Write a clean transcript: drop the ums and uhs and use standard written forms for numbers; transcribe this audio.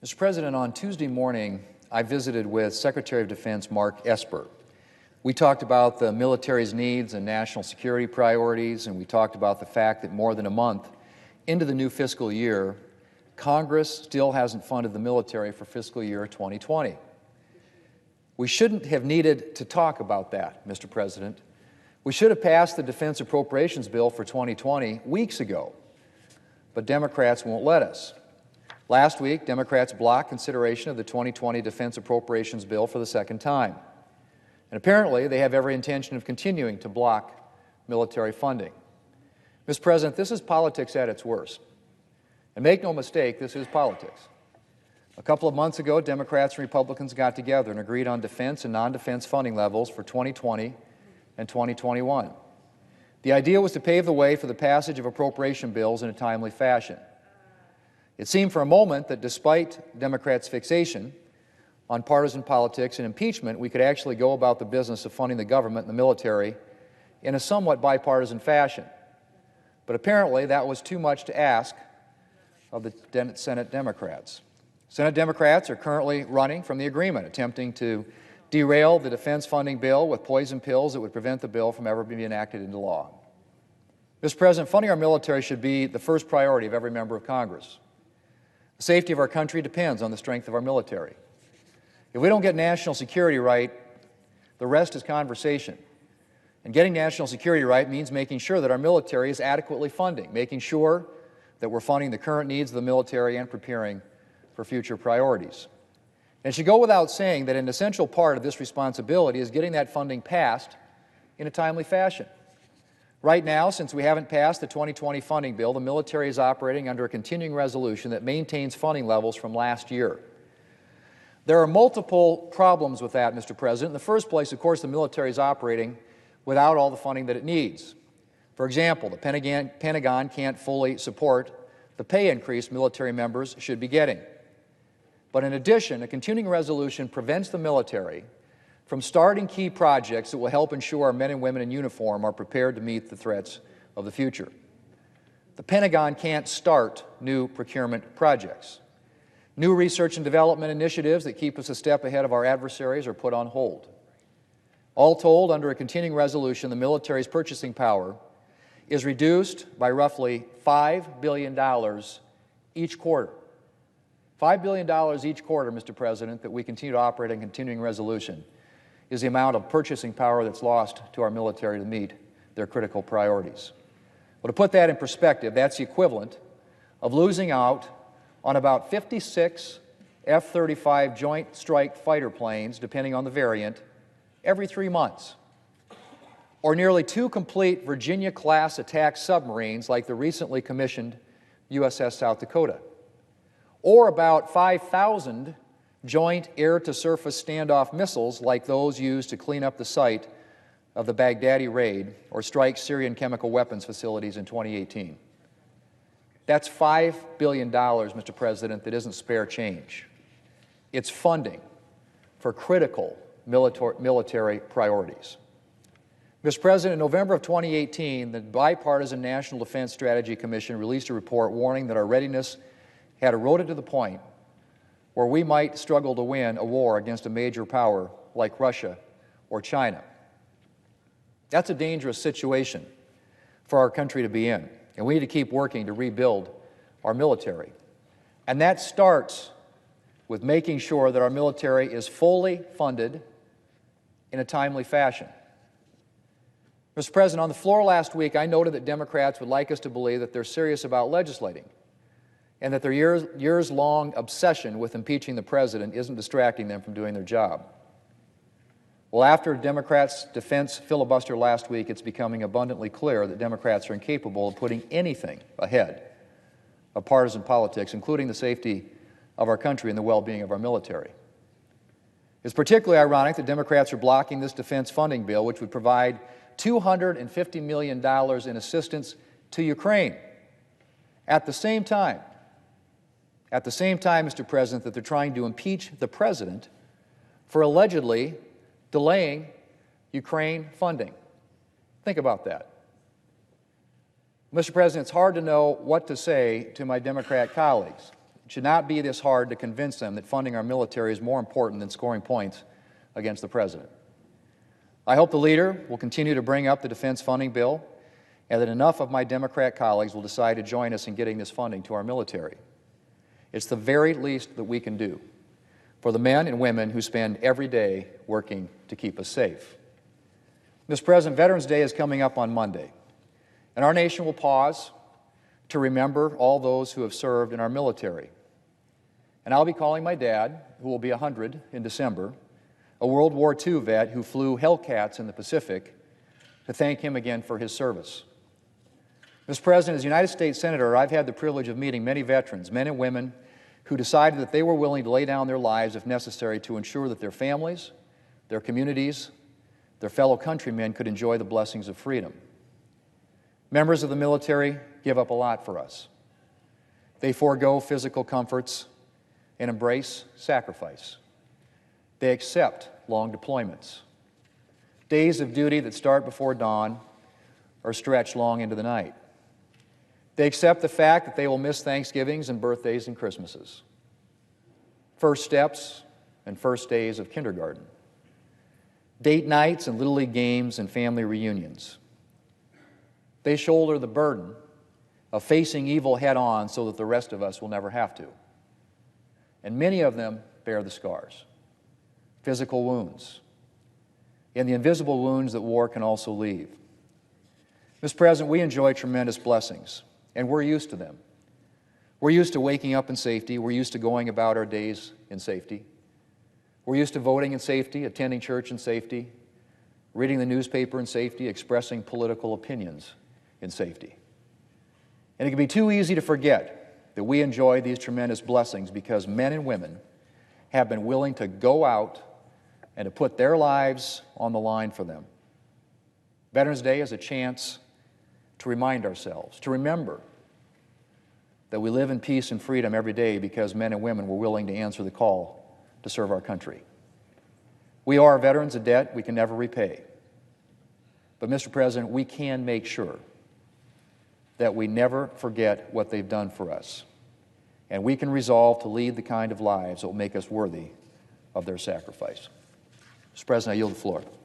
Mr. President, on Tuesday morning, I visited with Secretary of Defense Mark Esper. We talked about the military's needs and national security priorities, and we talked about the fact that more than a month into the new fiscal year, Congress still hasn't funded the military for fiscal year 2020. We shouldn't have needed to talk about that, Mr. President. We should have passed the Defense Appropriations Bill for 2020 weeks ago, but Democrats won't let us. Last week, Democrats blocked consideration of the 2020 Defense Appropriations Bill for the second time. And apparently, they have every intention of continuing to block military funding. Mr. President, this is politics at its worst. And make no mistake, this is politics. A couple of months ago, Democrats and Republicans got together and agreed on defense and non-defense funding levels for 2020 and 2021. The idea was to pave the way for the passage of appropriation bills in a timely fashion. It seemed for a moment that despite Democrats' fixation on partisan politics and impeachment, we could actually go about the business of funding the government and the military in a somewhat bipartisan fashion. But apparently that was too much to ask of the Senate Democrats. Senate Democrats are currently running from the agreement, attempting to derail the defense funding bill with poison pills that would prevent the bill from ever being enacted into law. Mr. President, funding our military should be the first priority of every member of Congress. The safety of our country depends on the strength of our military. If we don't get national security right, the rest is conversation. And getting national security right means making sure that our military is adequately funding, making sure that we're funding the current needs of the military and preparing for future priorities. And it should go without saying that an essential part of this responsibility is getting that funding passed in a timely fashion. Right now, since we haven't passed the 2020 funding bill, the military is operating under a continuing resolution that maintains funding levels from last year. There are multiple problems with that, Mr. President. In the first place, of course, the military is operating without all the funding that it needs. For example, the Pentagon can't fully support the pay increase military members should be getting. But in addition, a continuing resolution prevents the military from starting key projects that will help ensure our men and women in uniform are prepared to meet the threats of the future. The Pentagon can't start new procurement projects. New research and development initiatives that keep us a step ahead of our adversaries are put on hold. All told, under a continuing resolution, the military's purchasing power is reduced by roughly $5 billion each quarter. $5 billion each quarter, Mr. President, that we continue to operate in continuing resolution is the amount of purchasing power that's lost to our military to meet their critical priorities. Well, to put that in perspective, that's the equivalent of losing out on about 56 F-35 Joint Strike Fighter planes, depending on the variant, every 3 months, or nearly 2 complete Virginia-class attack submarines like the recently commissioned USS South Dakota, or about 5,000 joint air-to-surface standoff missiles like those used to clean up the site of the Baghdadi raid or strike Syrian chemical weapons facilities in 2018. That's $5 billion, Mr. President, that isn't spare change. It's funding for critical military priorities. Mr. President, in November of 2018, the Bipartisan National Defense Strategy Commission released a report warning that our readiness had eroded to the point where we might struggle to win a war against a major power like Russia or China. That's a dangerous situation for our country to be in, and we need to keep working to rebuild our military. And that starts with making sure that our military is fully funded in a timely fashion. Mr. President, on the floor last week, I noted that Democrats would like us to believe that they're serious about legislating and that their years-long obsession with impeaching the president isn't distracting them from doing their job. Well, after Democrats' defense filibuster last week, it's becoming abundantly clear that Democrats are incapable of putting anything ahead of partisan politics, including the safety of our country and the well-being of our military. It's particularly ironic that Democrats are blocking this defense funding bill, which would provide $250 million in assistance to Ukraine. At the same time, Mr. President, that they're trying to impeach the president for allegedly delaying Ukraine funding. Think about that. Mr. President, it's hard to know what to say to my Democrat colleagues. should not be this hard to convince them that funding our military is more important than scoring points against the President. I hope the leader will continue to bring up the defense funding bill and that enough of my Democrat colleagues will decide to join us in getting this funding to our military. It's the very least that we can do for the men and women who spend every day working to keep us safe. Mr. President, Veterans Day is coming up on Monday, and our nation will pause to remember all those who have served in our military. And I'll be calling my dad, who will be 100 in December, a World War II vet who flew Hellcats in the Pacific, to thank him again for his service. Mr. President, as United States Senator, I've had the privilege of meeting many veterans, men and women, who decided that they were willing to lay down their lives if necessary to ensure that their families, their communities, their fellow countrymen could enjoy the blessings of freedom. Members of the military give up a lot for us. They forego physical comforts and embrace sacrifice. They accept long deployments, days of duty that start before dawn or stretch long into the night. They accept the fact that they will miss Thanksgivings and birthdays and Christmases, first steps and first days of kindergarten, date nights and Little League games and family reunions. They shoulder the burden of facing evil head-on so that the rest of us will never have to. And many of them bear the scars, physical wounds, and the invisible wounds that war can also leave. Mr. President, we enjoy tremendous blessings, and we're used to them. We're used to waking up in safety. We're used to going about our days in safety. We're used to voting in safety, attending church in safety, reading the newspaper in safety, expressing political opinions in safety. And it can be too easy to forget that we enjoy these tremendous blessings because men and women have been willing to go out and to put their lives on the line for them. Veterans Day is a chance to remind ourselves, to remember that we live in peace and freedom every day because men and women were willing to answer the call to serve our country. We owe our veterans a debt we can never repay. But, Mr. President, we can make sure that we never forget what they've done for us. And we can resolve to lead the kind of lives that will make us worthy of their sacrifice. Mr. President, I yield the floor.